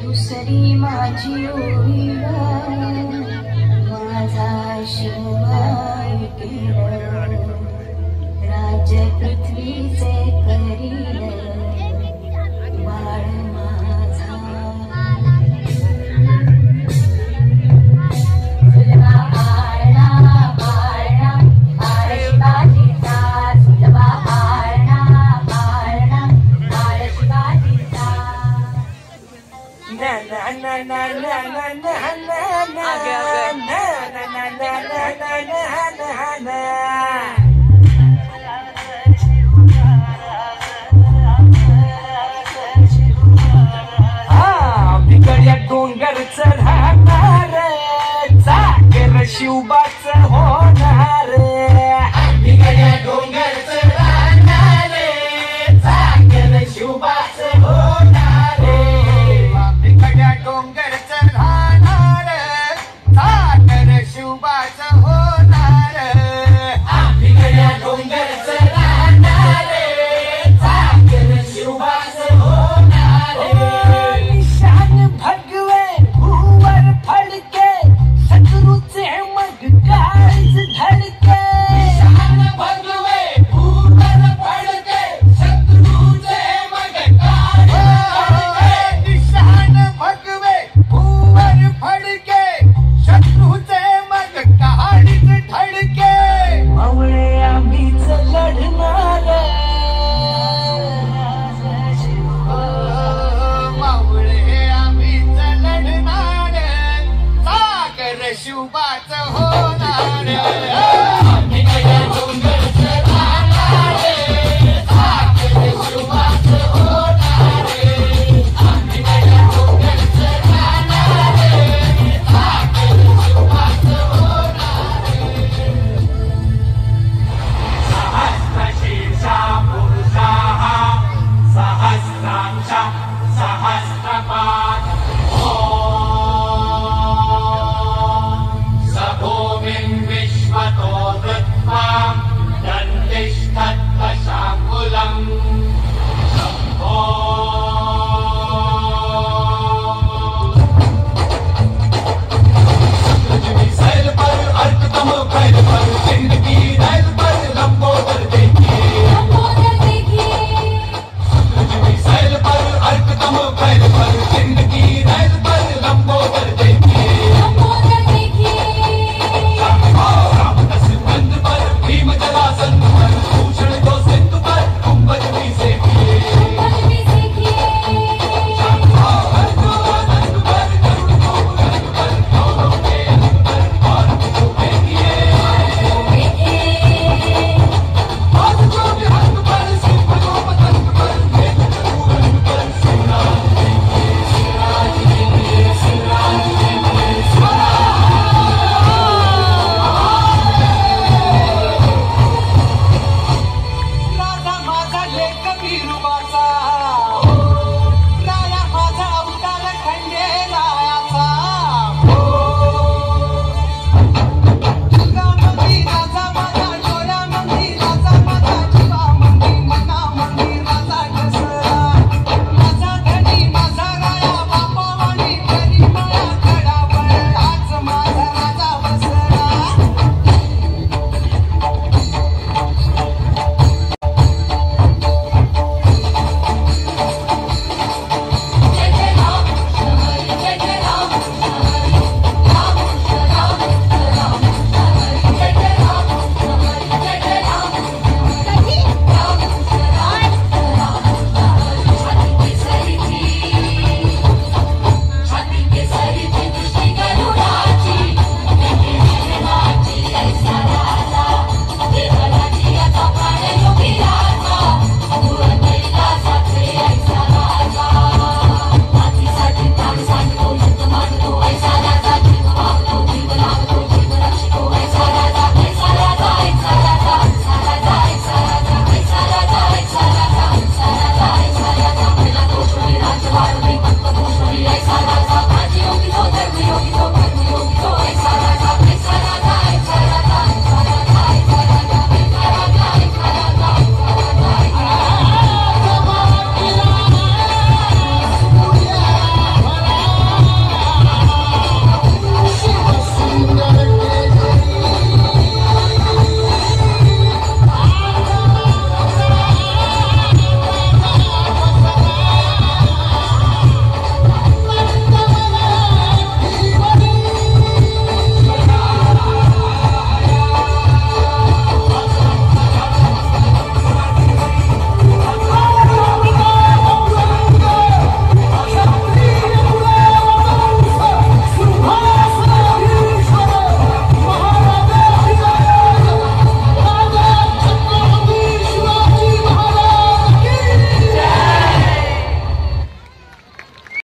दुसरी माझी ओळील माझा शिवाय केलं राज पृथ्वीचे करील बाळ माझा फुलवा आळणा आळणा आळशिवाजीचा फुलवा आळणा आळणा आळशिवाजीचा na na na na na na na na na na na बिगड्या डोंगर चढणार चाकर शिवबाच होणार बिगड्या डोंगर चढणार चाकर शिवबाच होणार बिगड्या डोंगर चढणार चाकर शिवबाच होणार बिगड्या डोंगर चढणार चाकर शिवबाच होणार निशान भगवे भूवर फडके शत्रूचे मग काळीच धडके निशान भगवे भूवर फडके शत्रूचे मग काळीच निशान भगवे भूवर फडके शत्रूचे मग काळीच धडके मावळे आम्हीच लढणार मावळे आम्हीच लढणार सागर शिवबाच होणार बिगड्या डोंगर चढणार सागर शिवबाच होणार बिगड्या डोंगर चढणार सागर शिवबाच होणार सहस्रशीर्षा पुरुषाः सहस्रांश सहस्रपात् स भूमिं विश्वतो धृत्वा दण्डिष्ठत्वशाङ्कुलम् सैल पर अर्कतम फैल पर जिंदगी रैल पर लंबोदर देखिए सैल पर अर्कतम फैल पर जिंदगी रैल पर लंबोदर देखिए रामदस बंद पर भीम जलासन पर भूषण को सिंधु पर कुंभज भी सेकिए Bye.